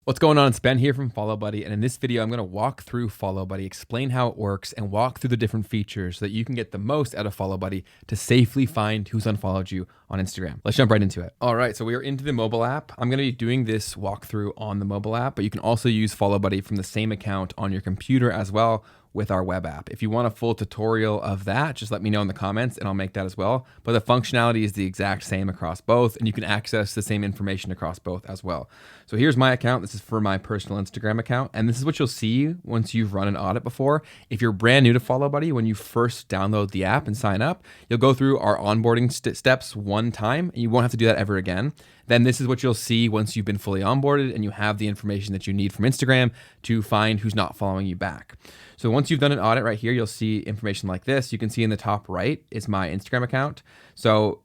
What's going on? It's Ben here from FollowBuddy, and in this video, I'm going to walk through FollowBuddy, explain how it works, and walk through the different features so that you can get the most out of FollowBuddy to safely find who's unfollowed you on Instagram. Let's jump right into it. All right, so we are into the mobile app. I'm going to be doing this walkthrough on the mobile app, but you can also use FollowBuddy from the same account on your computer as well with our web app. If you want a full tutorial of that, just let me know in the comments and I'll make that as well. But the functionality is the exact same across both, and you can access the same information across both as well. So here's my account. This is for my personal Instagram account, and this is what you'll see once you've run an audit before. If you're brand new to FollowBuddy, when you first download the app and sign up, you'll go through our onboarding steps one time, and you won't have to do that ever again. Then this is what you'll see once you've been fully onboarded and you have the information that you need from Instagram to find who's not following you back. So once you've done an audit right here, you'll see information like this. You can see in the top right is my Instagram account. So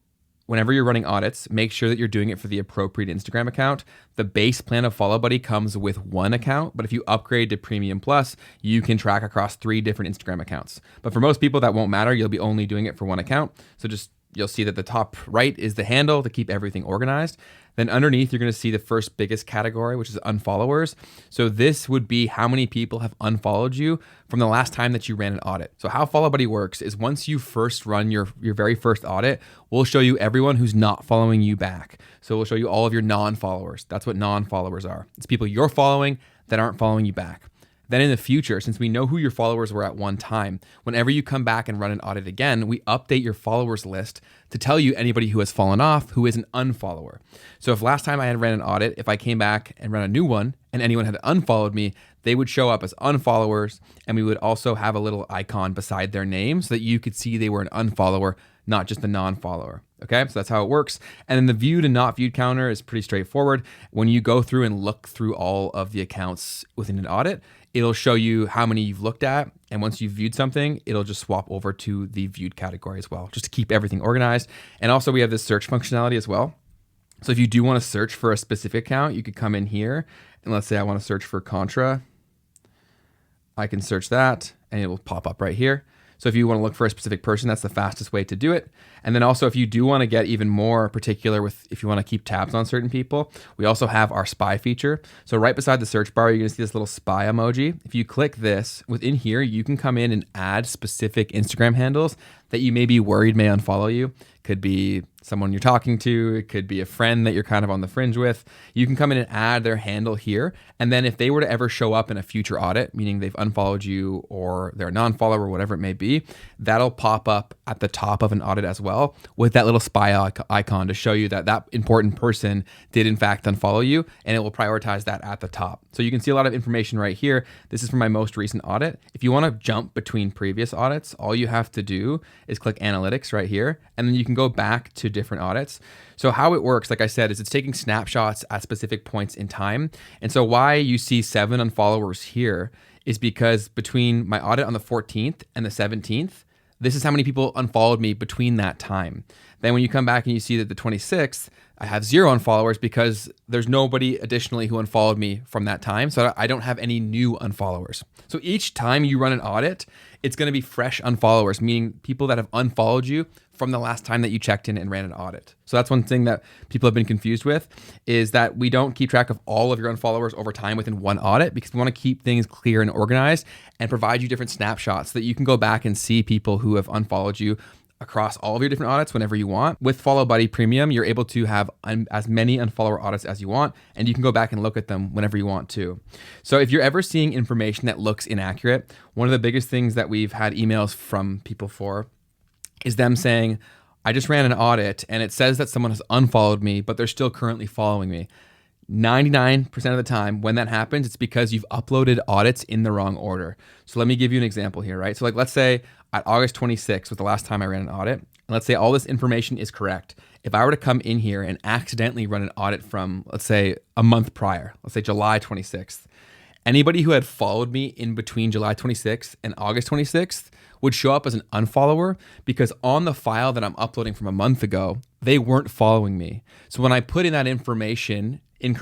whenever you're running audits, make sure that you're doing it for the appropriate Instagram account. The base plan of FollowBuddy comes with one account, but if you upgrade to Premium Plus, you can track across 3 different Instagram accounts. But for most people, that won't matter. You'll be only doing it for one account. So you'll see that the top right is the handle to keep everything organized. Then underneath, you're going to see the first biggest category, which is unfollowers. So this would be how many people have unfollowed you from the last time that you ran an audit. So how FollowBuddy works is once you first run your very first audit, we'll show you everyone who's not following you back. So we'll show you all of your non-followers. That's what non-followers are. It's people you're following that aren't following you back. Then in the future, since we know who your followers were at one time, whenever you come back and run an audit again, we update your followers list to tell you anybody who has fallen off, who is an unfollower. So if last time I had ran an audit, if I came back and ran a new one and anyone had unfollowed me, they would show up as unfollowers, and we would also have a little icon beside their name so that you could see they were an unfollower, not just a non-follower. Okay, so that's how it works. And then the viewed and not viewed counter is pretty straightforward. When you go through and look through all of the accounts within an audit, it'll show you how many you've looked at. And once you've viewed something, it'll just swap over to the viewed category as well, just to keep everything organized. And also we have this search functionality as well. So if you do want to search for a specific account, you could come in here and let's say I want to search for Contra. I can search that and it will pop up right here. So if you want to look for a specific person, that's the fastest way to do it. And then also if you do want to get even more particular with if you want to keep tabs on certain people, we also have our spy feature. So right beside the search bar, you're going to see this little spy emoji. If you click this, within here, you can come in and add specific Instagram handles that you may be worried may unfollow you. Could be someone you're talking to. It could be a friend that you're kind of on the fringe with. You can come in and add their handle here. And then if they were to ever show up in a future audit, meaning they've unfollowed you or they're a non-follower or whatever it may be, that'll pop up at the top of an audit as well with that little spy icon to show you that that important person did in fact unfollow you, and it will prioritize that at the top. So you can see a lot of information right here. This is from my most recent audit. If you want to jump between previous audits, all you have to do is click analytics right here, and then you can go back to different audits. So how it works, like I said, is it's taking snapshots at specific points in time. And so why you see 7 unfollowers here is because between my audit on the 14th and the 17th, this is how many people unfollowed me between that time. Then when you come back and you see that the 26th, I have 0 unfollowers because there's nobody additionally who unfollowed me from that time. So I don't have any new unfollowers. So each time you run an audit, it's going to be fresh unfollowers, meaning people that have unfollowed you from the last time that you checked in and ran an audit. So that's one thing that people have been confused with, is that we don't keep track of all of your unfollowers over time within one audit, because we want to keep things clear and organized and provide you different snapshots so that you can go back and see people who have unfollowed you across all of your different audits whenever you want. With FollowBuddy Premium, you're able to have as many unfollower audits as you want, and you can go back and look at them whenever you want to. So if you're ever seeing information that looks inaccurate, one of the biggest things that we've had emails from people for is them saying, I just ran an audit and it says that someone has unfollowed me, but they're still currently following me. 99% of the time when that happens, it's because you've uploaded audits in the wrong order. So let me give you an example here, right? So like, let's say at August 26th was the last time I ran an audit. And let's say all this information is correct. If I were to come in here and accidentally run an audit from, let's say a month prior, let's say July 26th, anybody who had followed me in between July 26th and August 26th would show up as an unfollower, because on the file that I'm uploading from a month ago, they weren't following me. So when I put in that information in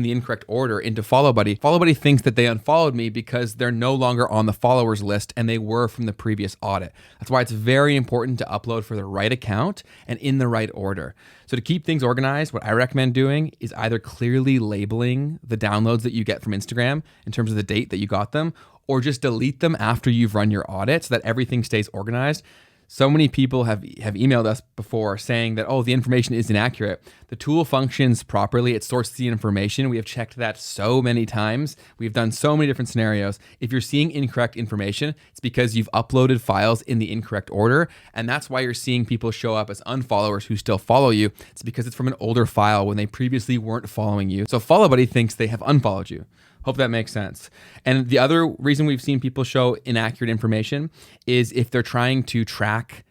the incorrect order into FollowBuddy, FollowBuddy thinks that they unfollowed me because they're no longer on the followers list and they were from the previous audit. That's why it's very important to upload for the right account and in the right order. So to keep things organized, what I recommend doing is either clearly labeling the downloads that you get from Instagram in terms of the date that you got them, or just delete them after you've run your audit so that everything stays organized. So many people have emailed us before saying that, oh, the information is inaccurate. The tool functions properly. It sorts the information. We have checked that so many times. We've done so many different scenarios. If you're seeing incorrect information, it's because you've uploaded files in the incorrect order. And that's why you're seeing people show up as unfollowers who still follow you. It's because it's from an older file when they previously weren't following you. So FollowBuddy thinks they have unfollowed you. Hope that makes sense. And the other reason we've seen people show inaccurate information is if they're trying to track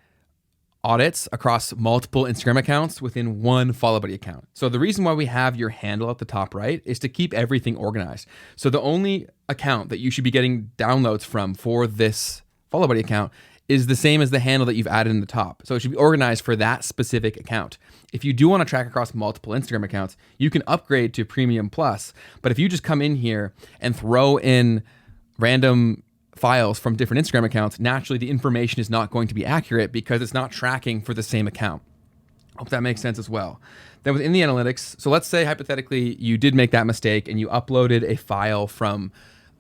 audits across multiple Instagram accounts within one FollowBuddy account. So the reason why we have your handle at the top right is to keep everything organized. So the only account that you should be getting downloads from for this FollowBuddy account is the same as the handle that you've added in the top. So it should be organized for that specific account. If you do want to track across multiple Instagram accounts, you can upgrade to Premium Plus. But if you just come in here and throw in random files from different Instagram accounts, naturally the information is not going to be accurate because it's not tracking for the same account. Hope that makes sense as well. Then within the analytics, so let's say hypothetically you did make that mistake and you uploaded a file from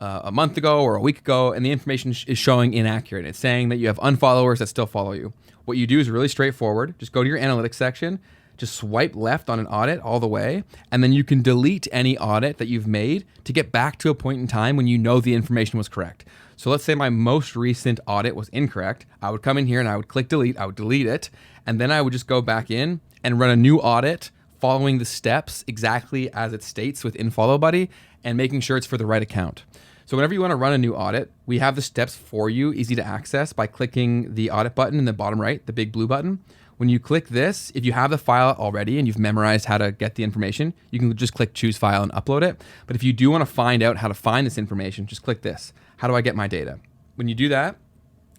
a month ago or a week ago, and the information is showing inaccurate. It's saying that you have unfollowers that still follow you. What you do is really straightforward. Just go to your analytics section, just swipe left on an audit all the way, and then you can delete any audit that you've made to get back to a point in time when you know the information was correct. So let's say my most recent audit was incorrect. I would come in here and I would click delete, I would delete it, and then I would just go back in and run a new audit following the steps exactly as it states within FollowBuddy and making sure it's for the right account. So whenever you want to run a new audit, we have the steps for you, easy to access by clicking the audit button in the bottom right, the big blue button. When you click this, if you have the file already and you've memorized how to get the information, you can just click choose file and upload it. But if you do want to find out how to find this information, just click this. How do I get my data? When you do that,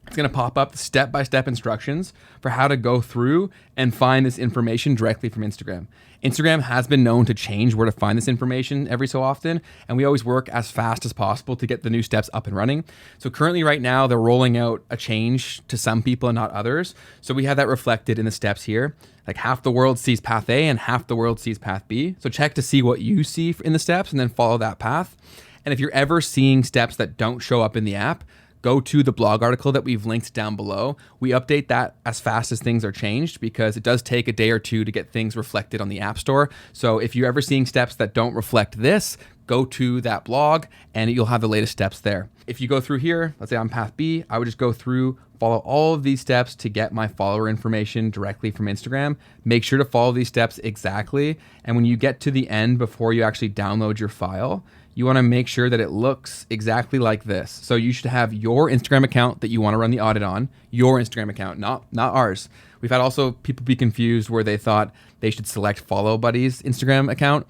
it's going to pop up the step-by-step instructions for how to go through and find this information directly from Instagram. Instagram has been known to change where to find this information every so often, and we always work as fast as possible to get the new steps up and running. So currently right now, they're rolling out a change to some people and not others. So we have that reflected in the steps here. Like half the world sees path A and half the world sees path B. So check to see what you see in the steps and then follow that path. And if you're ever seeing steps that don't show up in the app, go to the blog article that we've linked down below. We update that as fast as things are changed because it does take a day or two to get things reflected on the App Store. So if you're ever seeing steps that don't reflect this, go to that blog and you'll have the latest steps there. If you go through here, let's say on path B, I would just go through, follow all of these steps to get my follower information directly from Instagram. Make sure to follow these steps exactly. And when you get to the end before you actually download your file, you want to make sure that it looks exactly like this. So you should have your Instagram account that you want to run the audit on, your Instagram account, not ours. We've had also people be confused where they thought they should select FollowBuddy's Instagram account.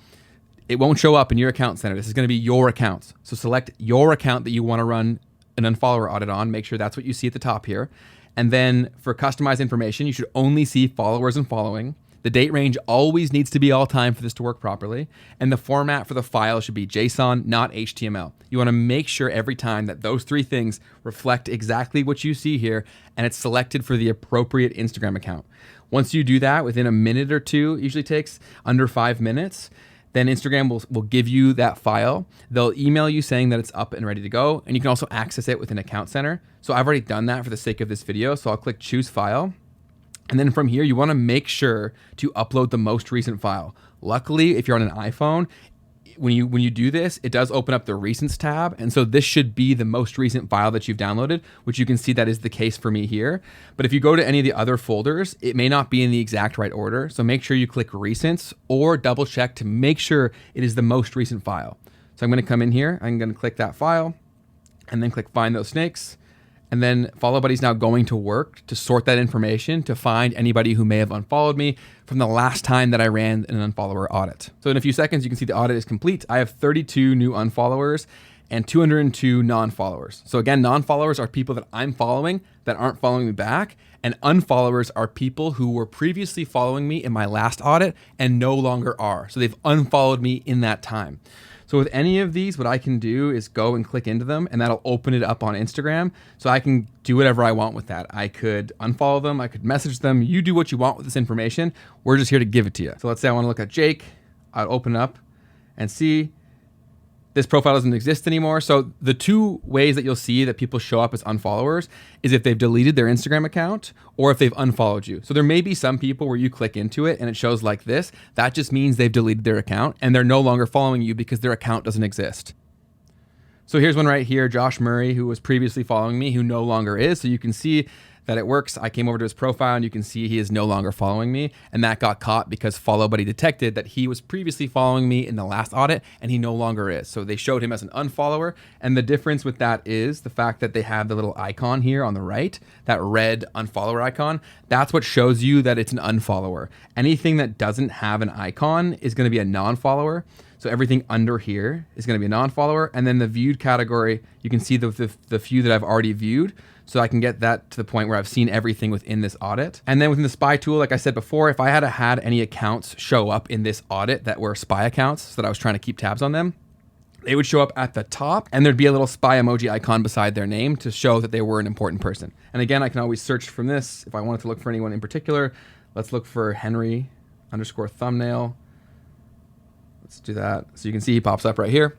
It won't show up in your account center. This is going to be your accounts. So select your account that you want to run an unfollower audit on. Make sure that's what you see at the top here. And then for customized information, you should only see followers and following. The date range always needs to be all time for this to work properly. And the format for the file should be JSON, not HTML. You want to make sure every time that those three things reflect exactly what you see here and it's selected for the appropriate Instagram account. Once you do that within a minute or two, it usually takes under 5 minutes, then Instagram will give you that file. They'll email you saying that it's up and ready to go. And you can also access it within Account Center. So I've already done that for the sake of this video. So I'll click choose file. And then from here, you want to make sure to upload the most recent file. Luckily, if you're on an iPhone, when you do this, it does open up the Recents tab. And so this should be the most recent file that you've downloaded, which you can see that is the case for me here. But if you go to any of the other folders, it may not be in the exact right order. So make sure you click Recents or double check to make sure it is the most recent file. So I'm going to come in here. I'm going to click that file and then click Find Those Snakes. And then FollowBuddy is now going to work to sort that information to find anybody who may have unfollowed me from the last time that I ran an unfollower audit. So in a few seconds, you can see the audit is complete. I have 32 new unfollowers and 202 non-followers. So again, non-followers are people that I'm following that aren't following me back, and unfollowers are people who were previously following me in my last audit and no longer are. So they've unfollowed me in that time. So with any of these, what I can do is go and click into them, and that'll open it up on Instagram. So I can do whatever I want with that. I could unfollow them, I could message them. You do what you want with this information. We're just here to give it to you. So let's say I want to look at Jake. I'll open up and see this profile doesn't exist anymore. So the two ways that you'll see that people show up as unfollowers is if they've deleted their Instagram account or if they've unfollowed you. So there may be some people where you click into it and it shows like this. That just means they've deleted their account and they're no longer following you because their account doesn't exist. So here's one right here, Josh Murray, who was previously following me, who no longer is. So you can see that it works. I came over to his profile and you can see he is no longer following me, and that got caught because FollowBuddy detected that he was previously following me in the last audit and he no longer is. So they showed him as an unfollower, and the difference with that is the fact that they have the little icon here on the right, that red unfollower icon. That's what shows you that it's an unfollower. Anything that doesn't have an icon is going to be a non-follower. So everything under here is going to be a non-follower, and then the viewed category, you can see the few that I've already viewed. So I can get that to the point where I've seen everything within this audit. And then within the spy tool, like I said before, if I had any accounts show up in this audit that were spy accounts, so that I was trying to keep tabs on them, they would show up at the top and there'd be a little spy emoji icon beside their name to show that they were an important person. And again, I can always search from this. If I wanted to look for anyone in particular, let's look for Henry_thumbnail. Let's do that. So you can see he pops up right here.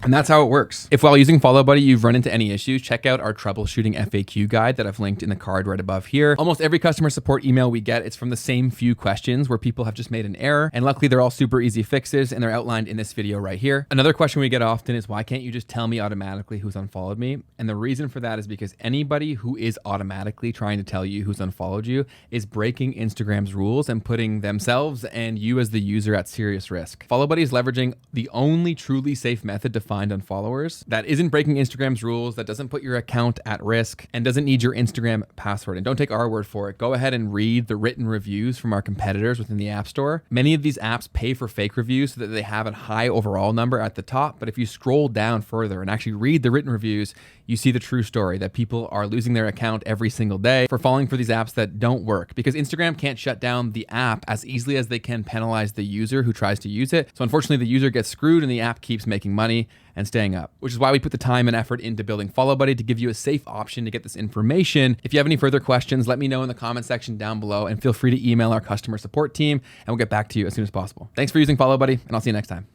And that's how it works. If while using FollowBuddy you've run into any issues, check out our troubleshooting FAQ guide that I've linked in the card right above here. Almost every customer support email we get, it's from the same few questions where people have just made an error. And luckily they're all super easy fixes and they're outlined in this video right here. Another question we get often is, why can't you just tell me automatically who's unfollowed me? And the reason for that is because anybody who is automatically trying to tell you who's unfollowed you is breaking Instagram's rules and putting themselves and you as the user at serious risk. FollowBuddy is leveraging the only truly safe method to find unfollowers that isn't breaking Instagram's rules, that doesn't put your account at risk, and doesn't need your Instagram password. And don't take our word for it. Go ahead and read the written reviews from our competitors within the App Store. Many of these apps pay for fake reviews so that they have a high overall number at the top. But if you scroll down further and actually read the written reviews, you see the true story that people are losing their account every single day for falling for these apps that don't work, because Instagram can't shut down the app as easily as they can penalize the user who tries to use it. So unfortunately, the user gets screwed and the app keeps making money and staying up, which is why we put the time and effort into building FollowBuddy to give you a safe option to get this information. If you have any further questions, let me know in the comment section down below, and feel free to email our customer support team and we'll get back to you as soon as possible. Thanks for using FollowBuddy, and I'll see you next time.